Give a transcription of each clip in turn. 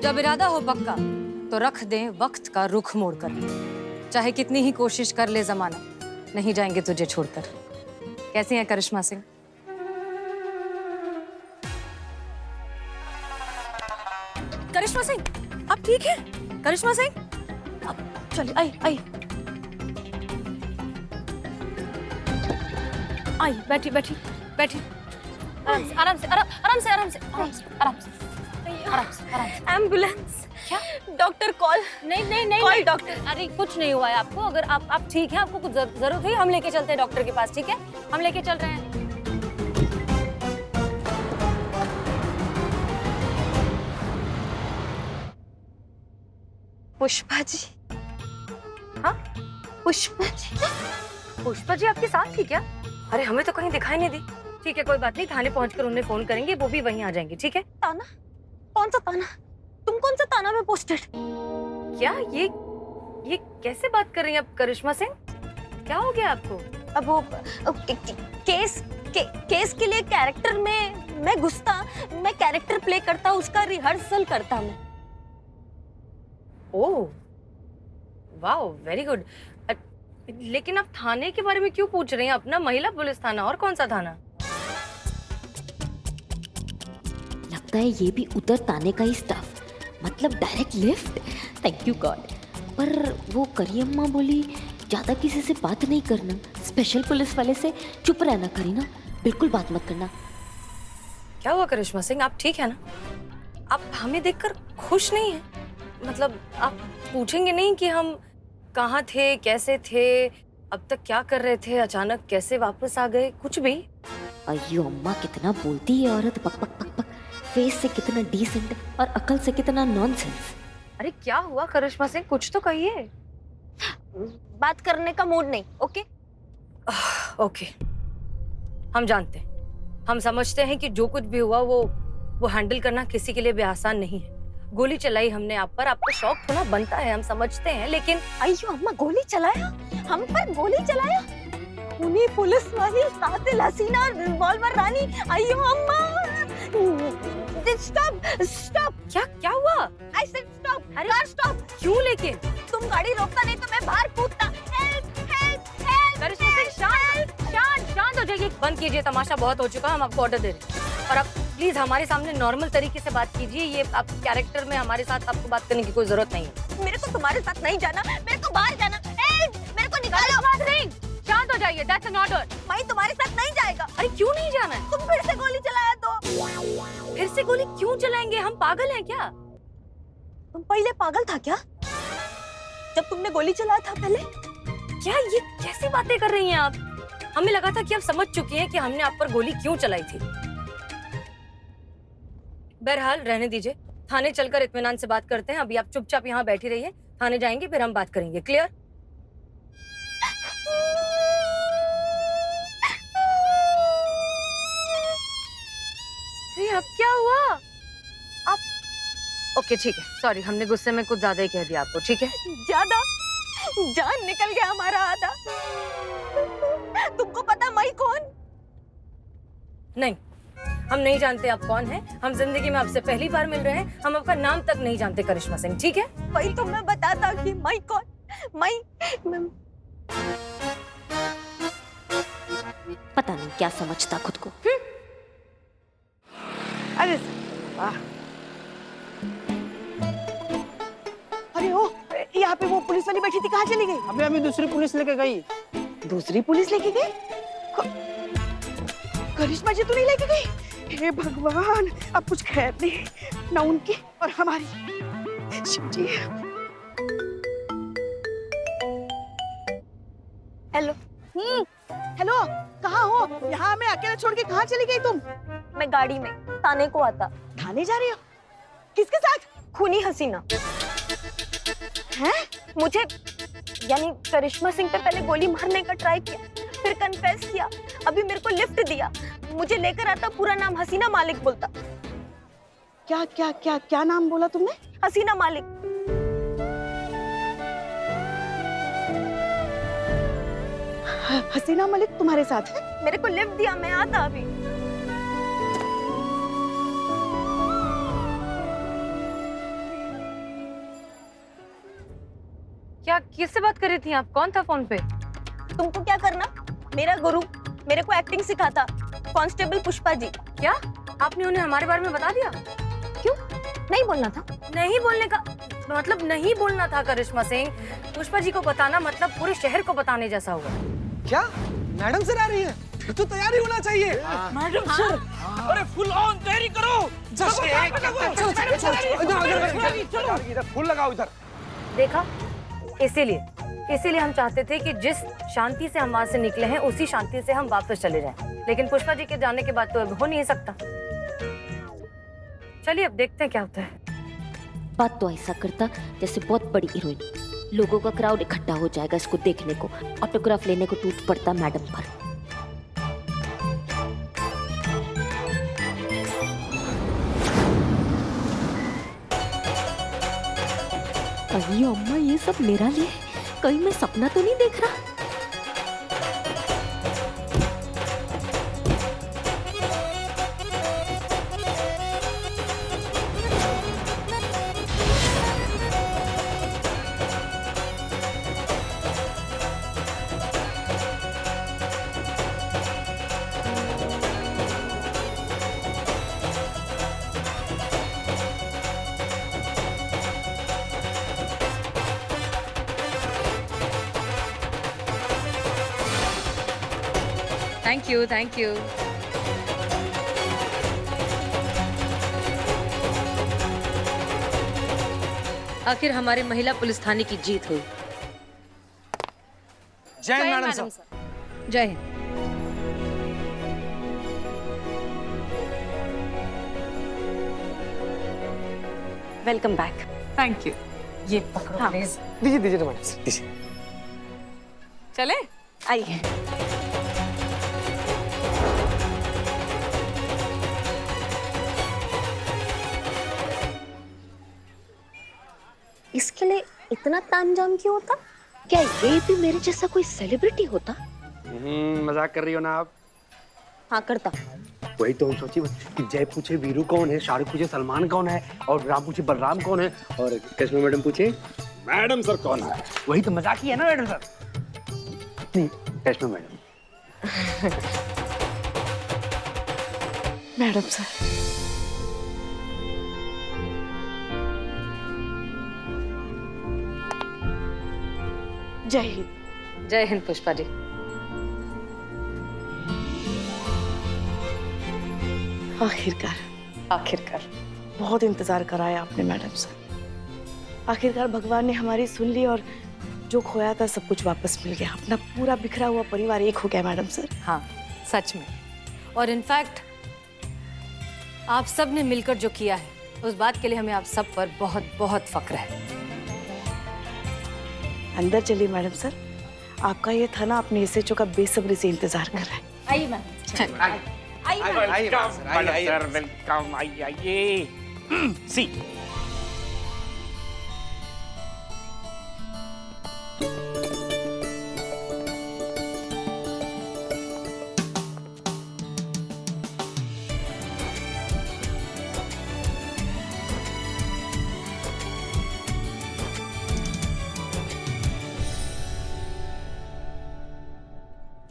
जब इरादा हो पक्का तो रख दें वक्त का रुख मोड़कर। चाहे कितनी ही कोशिश कर ले जमाना, नहीं जाएंगे तुझे छोड़कर। कैसी हैं करिश्मा सिंह? करिश्मा सिंह, आप ठीक हैं? करिश्मा सिंह, अब चलिए, आई आई आई, बैठी बैठी बैठी, आराम से आराम से आराम से आराम से आराम से आराम से आराम से आराम से। एम्बुलेंस। क्या? Doctor call. नहीं नहीं नहीं कॉल डॉक्टर। अरे कुछ नहीं हुआ है आपको। अगर आप ठीक हैं, आपको कुछ जरूरत हुई, हम लेके चलते हैं डॉक्टर के पास। ठीक है, हम लेके चल रहे हैं। पुष्पा जी। हाँ, पुष्पा जी। पुष्पा जी आपके साथ थी क्या? अरे हमें तो कहीं दिखाई नहीं दी। ठीक है, कोई बात नहीं, थाने पहुंचकर उन्हें फोन करेंगे, वो भी वहीं आ जाएंगे। ठीक है? ताना? कौन सा ताना? तुम कौन सा ताना में पोस्टेड? क्या ये कैसे बात कर रही हैं आप करिश्मा सिंह? क्या हो गया आपको? अब वो केस के लिए कैरेक्टर में मैं घुसता, मैं कैरेक्टर प्ले करता, उसका रिहर्सल करता मैं। ओह, वाओ, वेरी गुड। लेकिन आप थाने के बारे में क्यों पूछ रही हैं? अपना महिला पुलिस थाना, और कौन सा थाना? लगता है ये भी उधर ताने का ही स्टाफ, मतलब direct lift. Thank you God. पर वो करियम्मा बोली ज्यादा किसी से बात नहीं करना, स्पेशल पुलिस वाले से चुप रहना। करीना, बिल्कुल बात मत करना। क्या हुआ करिश्मा सिंह, आप ठीक है ना? आप हमें देखकर खुश नहीं हैं? मतलब आप पूछेंगे नहीं कि हम कहाँ थे, कैसे थे, अब तक क्या कर रहे थे, अचानक कैसे वापस आ गए, कुछ भी? अयो अम्मा, कितना बोलती है औरत, पक पक पक पक। फेस से कितना डिसेंट और अकल से कितना नॉनसेंस। अरे क्या हुआ करिश्मा सिंह, कुछ तो कहिए। बात करने का मूड नहीं। ओके ओके, हम जानते हैं, हम समझते हैं कि जो कुछ भी हुआ वो हैंडल करना किसी के लिए भी आसान नहीं है। गोली चलाई हमने आप पर, आपको शौक होना बनता है, हम समझते हैं, लेकिन अयो अम्मा, गोली चलाया? हम पर गोली चलाया? उन्हीं पुलिस वाली कातिल हसीना रिवॉल्वर रानी। अयो अम्मा, स्टॉप स्टॉप। क्या हुआ? I said stop. अरे कार स्टॉप। क्यों? लेकिन तुम गाड़ी रोकता नहीं तो मैं बाहर कूदता। Help help help. Karishma Singh, शांत हो जाइए, बंद कीजिए, तमाशा बहुत हो चुका है, हम आपको ऑर्डर दे रहे हैं। और आप प्लीज हमारे सामने नॉर्मल तरीके से बात कीजिए। ये आप कैरेक्टर में हमारे साथ आपको बात करने की कोई जरूरत नहीं है। मेरे को तुम्हारे साथ नहीं जाना, मेरे को बाहर जाना। हेल्प, मेरे को निकालो। शांत हो जाइए, दैट्स एन ऑर्डर। मैं तुम्हारे साथ नहीं जाएगा। अरे क्यों नहीं जाना है? तुम फिर से गोली चलाया तो। फिर से गोली क्यों चलाएंगे? हम पागल हैं क्या? तुम पहले पागल था क्या, जब तुमने गोली चलाया था पहले? क्या ये कैसी बातें कर रही हैं आप? हमें लगा था कि आप समझ चुकी हैं कि हमने आप पर गोली क्यों चलाई थी। बहरहाल रहने दीजिए, थाने चलकर इत्मीनान से बात करते हैं। अभी आप चुपचाप यहाँ बैठी रहिए, थाने जाएंगे फिर हम बात करेंगे। क्लियर? अब क्या हुआ? आप ओके, ठीक है, सॉरी, हमने गुस्से में कुछ ज्यादा ही कह दिया आपको। ठीक है? ज्यादा? जान निकल गया हमारा आधा। तुमको पता मैं कौन? नहीं, हम नहीं जानते आप कौन हैं। हम जिंदगी में आपसे पहली बार मिल रहे हैं, हम आपका नाम तक नहीं जानते करिश्मा सिंह। ठीक है? वही तो मैं बताता कि मैं कौन। मैं पता नहीं क्या समझता खुद को। अरे वाह, अरे ओ, यहाँ पे वो पुलिस वाली बैठी थी, कहाँ चली गई? अभी अभी दूसरी पुलिस लेके गई। दूसरी पुलिस लेके गई? करिश्मा जी तो नहीं लेके गई? हे भगवान, अब कुछ खैर नहीं, ना उनकी और हमारी। शिव जी। हेलो। हेलो, कहाँ हो? यहाँ मैं अकेला छोड़ के कहाँ चली गई तुम? मैं गाड़ी में थाने को आता। थाने जा रही हो? किसके साथ? खूनी हसीना। हैं? मुझे यानी करिश्मा सिंह पे पहले गोली मारने का ट्राई किया, फिर कन्फेस किया, अभी मेरे को लिफ्ट दिया, मुझे लेकर आता, पूरा नाम हसीना मालिक बोलता। क्या क्या क्या क्या नाम बोला तुमने? हसीना मालिक। हसीना मलिक तुम्हारे साथ है? मेरे को लिफ्ट दिया, मैं आता अभी। क्या किससे बात कर रही थी आप? कौन था फोन पे? तुमको क्या करना? मेरा गुरु मेरे को एक्टिंग सिखाता, कांस्टेबल पुष्पा जी। क्या आपने उन्हें हमारे बारे में बता दिया? क्यों नहीं बोलना था? नहीं बोलने का मतलब नहीं बोलना था करिश्मा सिंह। पुष्पा जी को बताना मतलब पूरे शहर को बताने जैसा हुआ। क्या मैडम सर आ रही है? फिर तो तैयारी होना चाहिए। मैडम सर, अरे फुल ऑन तैयारी करो। इधर फुल लगाओ इधर। देखा, इसीलिए हम चाहते थे कि जिस शांति से हम वहां से निकले हैं उसी शांति से हम वापस चले जाएं। लेकिन पुष्पा जी के जाने के बाद तो अब हो नहीं सकता। चलिए अब देखते हैं क्या होता है। बात तो ऐसा करता जैसे बहुत बड़ी हीरोइन, लोगों का क्राउड इकट्ठा हो जाएगा इसको देखने को, ऑटोग्राफ लेने को टूट पड़ता मैडम पर। अरे अम्मा, ये सब मेरा लिए? कहीं मैं सपना तो नहीं देख रहा? Thank you. आखिर हमारे महिला पुलिस थाने की जीत हुई। जय मैडम सर। जय Hind. Welcome back. Thank you. ये पकड़ो प्लीज। दीजिए मैडम सर, दीजिए। चले आइए। इसके लिए इतना तामझाम क्यों होता? क्या ये भी मेरे जैसा कोई सेलिब्रिटी होता? मजाक कर रही हो ना आप? हाँ करता। वही तो हम सोची कि जय पूछे वीरू कौन है, शाहरुख पूछे सलमान कौन है, और राम पूछे बलराम कौन है, और करिश्मा मैडम पूछे मैडम सर कौन है। वही तो मजाक ही है ना मैडम सर? नहीं, करिश्मा मैडम। मैडम सर, जय हिंद। जय हिंद पुष्पा जी। आखिरकार बहुत इंतजार कराया आपने मैडम सर। आखिरकार भगवान ने हमारी सुन ली और जो खोया था सब कुछ वापस मिल गया। अपना पूरा बिखरा हुआ परिवार एक हो गया मैडम सर। हाँ सच में। और इनफैक्ट आप सब ने मिलकर जो किया है उस बात के लिए हमें आप सब पर बहुत बहुत फक्र है। अंदर चलिए मैडम सर, आपका ये थाना अपने एसएचओ का बेसब्री से इंतजार कर रहा है। आइए मैम। आइए वेलकम, आइए। सी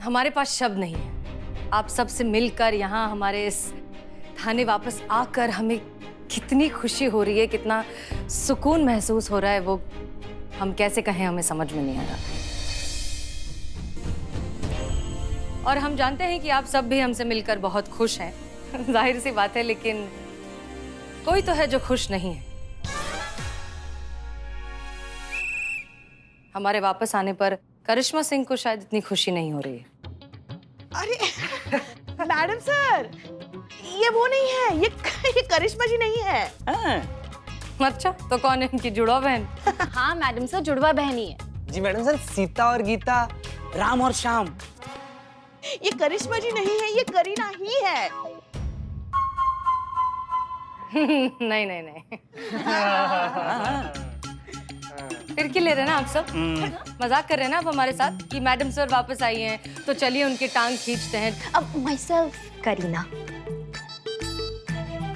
हमारे पास शब्द नहीं है। आप सबसे मिलकर यहाँ हमारे इस थाने वापस आकर हमें कितनी खुशी हो रही है, कितना सुकून महसूस हो रहा है, वो हम कैसे कहें, हमें समझ में नहीं आ रहा। और हम जानते हैं कि आप सब भी हमसे मिलकर बहुत खुश हैं। जाहिर सी बात है, लेकिन कोई तो है जो खुश नहीं है। हमारे वापस आने पर करिश्मा सिंह को शायद इतनी खुशी नहीं हो रही है। अरे मैडम सर, ये वो नहीं है, ये करिश्मा जी नहीं है। अच्छा, तो कौन है इनकी जुड़वा बहन? हाँ मैडम सर, जुड़वा बहनी है। जी मैडम सर, सीता और गीता, राम और श्याम। ये करिश्मा जी नहीं है, ये करीना ही है। नहीं नहीं नहीं। फिर क्यों ले रहे हैं ना आप सब? मजाक कर रहे हैं ना आप हमारे साथ कि मैडम सर वापस आई हैं, तो चलिए उनकी टांग खींचते हैं। अब माई सेल्फ करीना।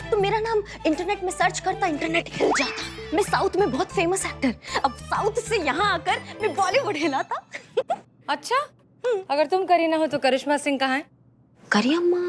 तो मेरा नाम इंटरनेट में सर्च करता, इंटरनेट हिल जाता। मैं साउथ में बहुत फेमस एक्टर, अब साउथ से यहाँ आकर मैं बॉलीवुड हिलाता। अच्छा, अगर तुम करीना हो तो करिश्मा सिंह कहाँ है? करियम्मा।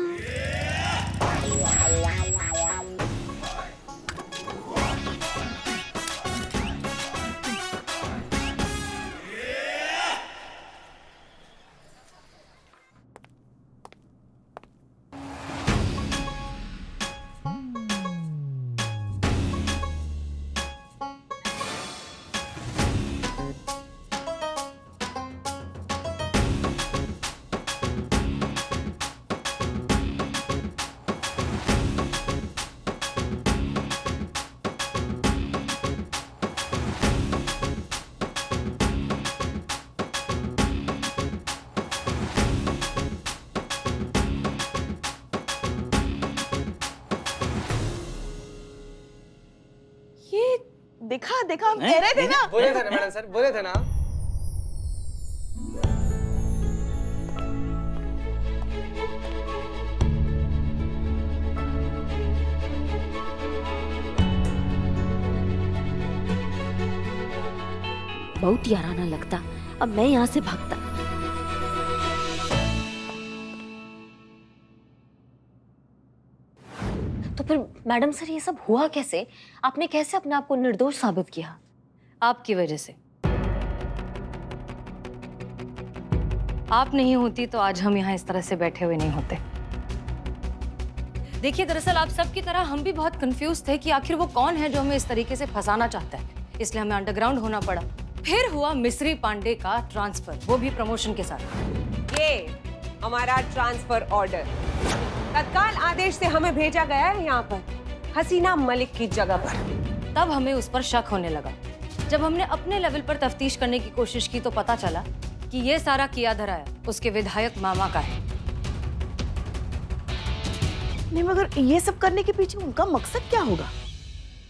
देखा देखा, हम कह रहे थे ना। बोले थे ना मैडम सर, बोले थे ना। बहुत याराना लगता, अब मैं यहाँ से भागता। तो फिर मैडम सर ये सब हुआ कैसे? आपने कैसे अपने आप को निर्दोष साबित किया? आपकी वजह से। आप नहीं होती तो आज हम यहाँ इस तरह से बैठे हुए नहीं होते। देखिए, दरअसल आप सब की तरह हम भी बहुत कंफ्यूज थे कि आखिर वो कौन है जो हमें इस तरीके से फंसाना चाहता है, इसलिए हमें अंडरग्राउंड होना पड़ा। फिर हुआ मिस्री पांडे का ट्रांसफर, वो भी प्रमोशन के साथ। ये हमारा ट्रांसफर ऑर्डर तत्काल आदेश से हमें भेजा गया है यहाँ पर, हसीना मलिक की जगह पर। तब हमें उस पर शक होने लगा। जब हमने अपने लेवल पर तफ्तीश करने की कोशिश की तो पता चला कि ये सारा किया धराया उसके विधायक मामा का है। नहीं, मगर ये सब करने के पीछे उनका मकसद क्या होगा?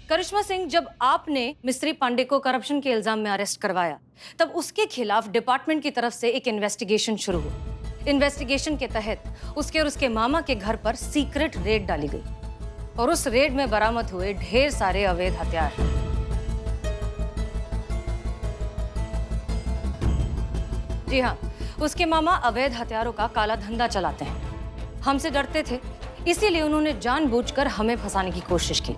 करिश्मा सिंह, जब आपने मिस्री पांडे को करप्शन के इल्जाम में अरेस्ट करवाया, तब उसके खिलाफ डिपार्टमेंट की तरफ से एक इन्वेस्टिगेशन शुरू हुआ। इन्वेस्टिगेशन के तहत उसके और उसके मामा के घर पर सीक्रेट रेड डाली गई और उस रेड में बरामद हुए ढेर सारे अवैध हथियार। जी हाँ, उसके मामा अवैध हथियारों का काला धंधा चलाते हैं। हमसे डरते थे, इसीलिए उन्होंने जानबूझकर हमें फंसाने की कोशिश की।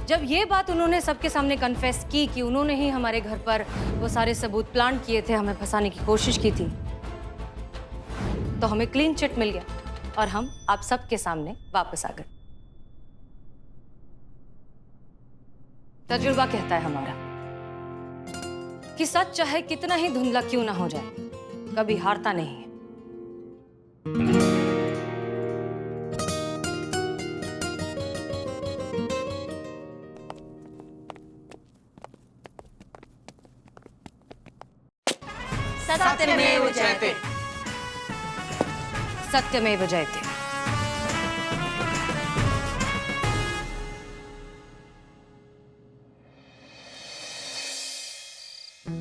जब ये बात उन्होंने सबके सामने कन्फेस की कि उन्होंने ही हमारे घर पर वो सारे सबूत प्लांट किए थे, हमें फंसाने की कोशिश की थी, तो हमें क्लीन चिट मिल गया और हम आप सबके सामने वापस आ गए। तजुर्बा कहता है हमारा कि सच चाहे कितना ही धुंधला क्यों ना हो जाए, कभी हारता नहीं है। सत्यमेव जयते। सत्यमेव जयते।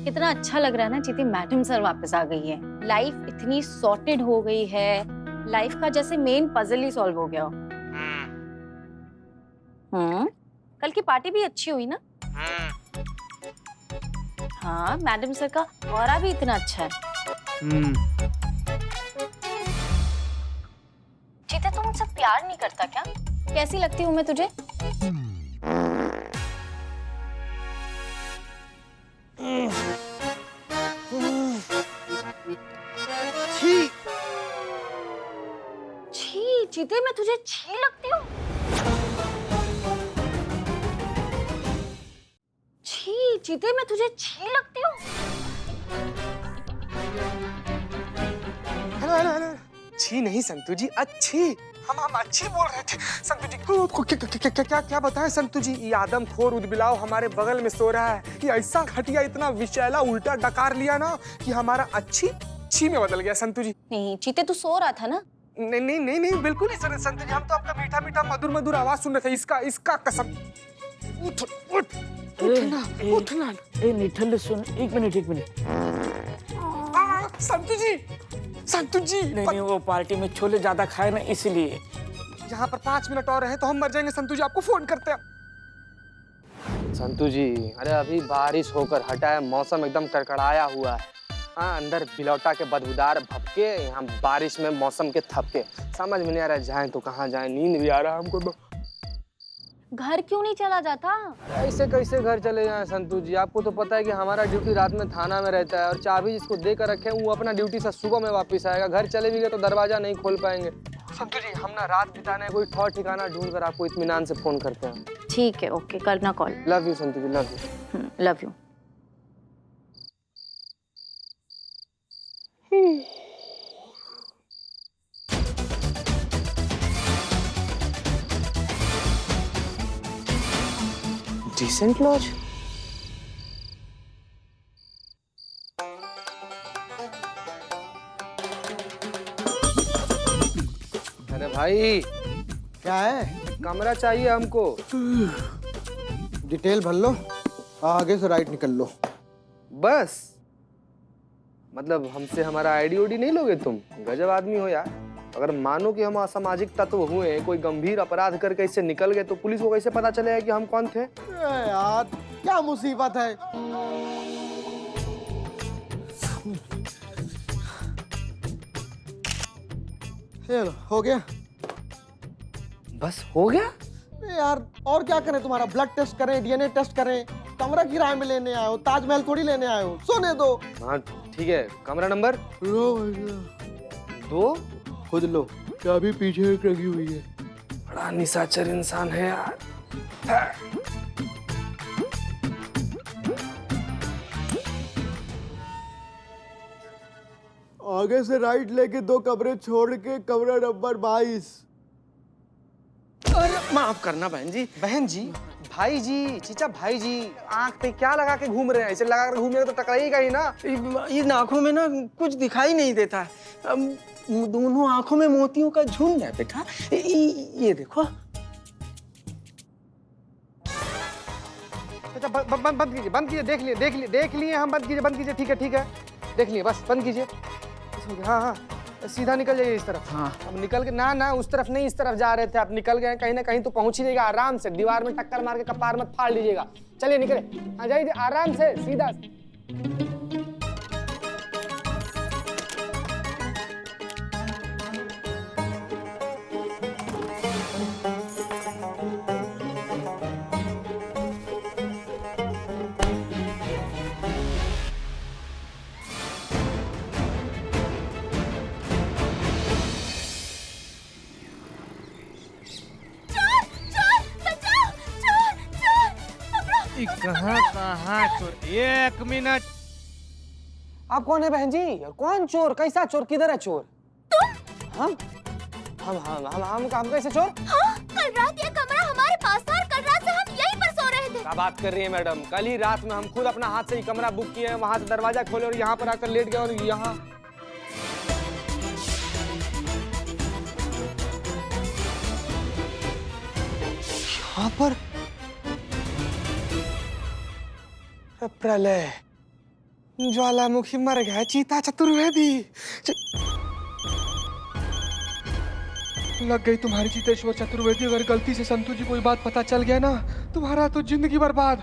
कितना अच्छा लग रहा है ना चीती, मैडम सर वापस आ गई है। लाइफ इतनी सॉर्टेड हो गई है, लाइफ का जैसे मेन पजल ही सॉल्व हो गया हो। कल की पार्टी भी अच्छी हुई ना? हाँ, मैडम सर का ऑरा भी इतना अच्छा है। चीते, तू मुझसे प्यार नहीं करता क्या? कैसी लगती हूँ मैं तुझे? छी चीते, मैं तुझे छी लगती हूँ? छी चीते, मैं तुझे छी लगती हूँ? हेलो हेलो हेलो, छी नहीं संतु जी, अच्छी। हम अच्छी बोल रहे थे संतु जी। क्या बताएं संतु जी, ये आदमखोर उदबिलाव हमारे बगल में सो रहा है। ये ऐसा घटिया, इतना विषैला उल्टा डकार लिया ना कि हमारा अच्छी छी में बदल गया संतु जी। नहीं चीते, तू सो रहा था ना? नहीं नहीं नहीं नहीं, बिल्कुल नहीं सर संतु जी, हम तो आपका मीठा मीठा मधुर मधुर आवाज सुन रहे थे। इसका कसम। उठ उठ उठना उठना। ए निठल्ल सुन, एक मिनट। संतु जी नहीं, वो पार्टी में छोले ज्यादा खाए ना, इसलिए। यहाँ पर 5 मिनट और रहे तो हम मर जाएंगे संतु जी, आपको फोन करते हैं। संतू जी, अरे अभी बारिश होकर हटा है, मौसम एकदम कड़कड़ाया हुआ है। हाँ, अंदर बिलौटा के बदबूदार भपके, यहाँ बारिश में मौसम के थपके, समझ में नहीं आ रहा जाए तो कहाँ जाए, नींद भी आ रहा है हमको तो। घर क्यों नहीं चला जाता? ऐसे कैसे घर चले जाएं संतू जी? आपको तो पता है कि हमारा ड्यूटी रात में थाना में रहता है और चाबी जिसको दे कर रखे हैं वो अपना ड्यूटी से सुबह में वापस आएगा। घर चले भी गए तो दरवाजा नहीं खोल पाएंगे। संतू जी, हम ना रात बिताने कोई ठौर ठिकाना ढूंढ कर आपको इत्मीनान से फोन करते हैं। ठीक है, ओके, करना call. Love you Santu ji, love you. Love you. Decent lodge. अरे भाई, क्या है? कमरा चाहिए हमको। डिटेल भर लो, आगे से राइट निकल लो। बस मतलब हमसे हमारा आईडी ओडी नहीं लोगे तुम? गजब आदमी हो यार। अगर मानो कि हम असामाजिक तत्व हुए, कोई गंभीर अपराध करके इससे निकल गए तो पुलिस को कैसे पता चलेगा कि हम कौन थे? यार क्या मुसीबत है। ये लो, हो गया। बस हो गया? यार और क्या करें? तुम्हारा ब्लड टेस्ट करें, डीएनए टेस्ट करें? कमरा किराए में लेने आए हो, ताजमहल थोड़ी लेने आए हो। सोने दो। हाँ ठीक है, कमरा नंबर लो 2। खुद लो, चाबी पीछे लगी हुई है। बड़ा निशाचर इंसान है यार। आगे से राइट लेके 2 कमरे छोड़ के कमरा नंबर 22। अरे माफ करना बहन जी। बहन जी, भाई जी, चीचा भाई जी, आंख पे क्या लगा के घूम रहे हैं? ऐसे लगा कर घूमेगा तो टकराएगा ही ना। इन आंखों में ना कुछ दिखाई नहीं देता है। दोनों आंखों में मोतियों का झुंड है बेटा। ये देखो। अच्छा बंद कीजिए, बंद कीजिए। देख लिए हम। बंद कीजिए। ठीक है, देख लिए, बस बंद कीजिए। हाँ, सीधा निकल जाइए इस तरफ। हाँ। अब निकल के ना उस तरफ नहीं, इस तरफ जा रहे थे आप। निकल गए कहीं ना कहीं तो पहुंच ही जाएगा आराम से। दीवार में टक्कर मार के कपार मत फाड़ लीजिएगा। चलिए निकले। हाँ जाइए आराम से, सीधा। कहाँ चोर? 1 मिनट। आप कौन है बहन जी? और कौन चोर? कैसा चोर? किधर है चोर? तुम? हम कैसे चोर? हाँ, कल रात ये कमरा हमारे पास था और कल रात से हम यहीं पर सो रहे थे। क्या बात कर रही है मैडम? कल ही रात में हम खुद अपना हाथ से ही कमरा बुक किए हैं, वहां से दरवाजा खोले और यहाँ पर आकर लेट गए। और यहाँ पर प्रलय, ज्वालामुखी मर गया, चीता चतुर्वेदी। लग गई तुम्हारी चीतेश्वर चतुर्वेदी। अगर गलती से संतू जी को ये बात पता चल गया ना, तुम्हारा तो जिंदगी बर्बाद।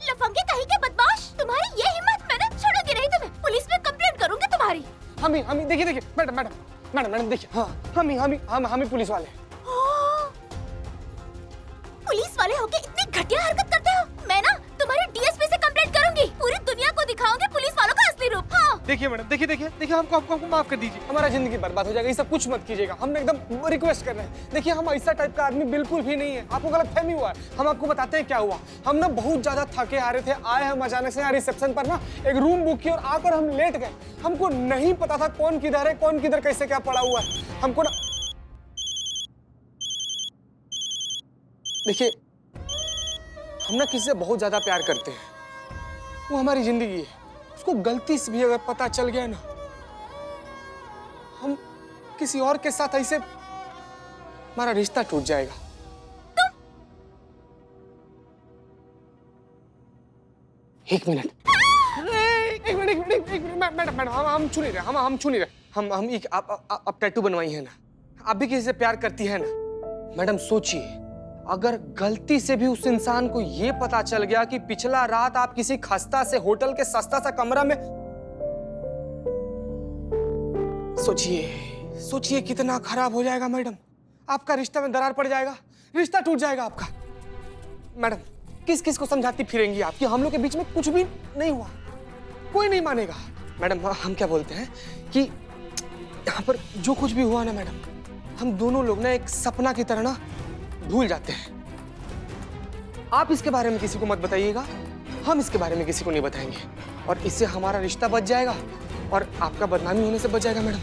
लफंगे कहीं के बदमाश, तुम्हारी ये हिम्मत, मैंने छोड़ूंगी नहीं तुम्हें। पुलिस में कंप्लेंट करूंगी तुम्हारी। हम देखिए मैडम देखिए। हाँ, हम ही पुलिस वाले। पुलिस वाले होके इतनी घटिया हरकत करते हो? मैं ना तुम्हारी डीएसपी से कंप्लेंट करूंगी। पूरी दुनिया को दिखाऊंगी पुलिस वालों का असली रूप। हाँ देखिए मैडम, देखिए हमको माफ कर दीजिए। हमारा जिंदगी बर्बाद हो जाएगा, ये सब कुछ मत कीजिएगा। हम एकदम रिक्वेस्ट कर रहे हैं। देखिए हम ऐसा टाइप का आदमी बिल्कुल भी नहीं है। आपको गलतफहमी हुआ है। हम आपको बताते हैं क्या हुआ। हम ना बहुत ज्यादा थके आ रहे थे। आए हम अचानक से यहाँ रिसेप्शन पर ना एक रूम बुक किया और आकर हम लेट गए। हमको नहीं पता था कौन किधर है, कौन किधर कैसे क्या पड़ा हुआ है। हमको ना देखिए, हम ना किसी से बहुत ज्यादा प्यार करते हैं। वो हमारी जिंदगी है। उसको गलती से भी अगर पता चल गया ना, हम किसी और के साथ ऐसे, हमारा रिश्ता टूट जाएगा। एक मिनट मैडम, हम छू नहीं रहे। हम छू नहीं रहे। हम आप टैटू बनवाई है ना, आप भी किसी से प्यार करती है ना। मैडम सोचिए, अगर गलती से भी उस इंसान को ये पता चल गया कि पिछला रात आप किसी खस्ता से होटल के सस्ता सा कमरा में, सोचिए सोचिए कितना खराब हो जाएगा मैडम। आपका रिश्ता में दरार पड़ जाएगा, रिश्ता टूट जाएगा आपका। मैडम किस किस को समझाती फिरेंगी आप कि हम लोग के बीच में कुछ भी नहीं हुआ? कोई नहीं मानेगा। मैडम हम क्या बोलते हैं कि यहाँ पर जो कुछ भी हुआ ना मैडम, हम दोनों लोग ना एक सपना की तरह ना भूल जाते हैं। आप इसके बारे में किसी को मत बताइएगा, हम इसके बारे में किसी को नहीं बताएंगे, और इससे हमारा रिश्ता बच जाएगा और आपका बदनामी होने से बच जाएगा मैडम।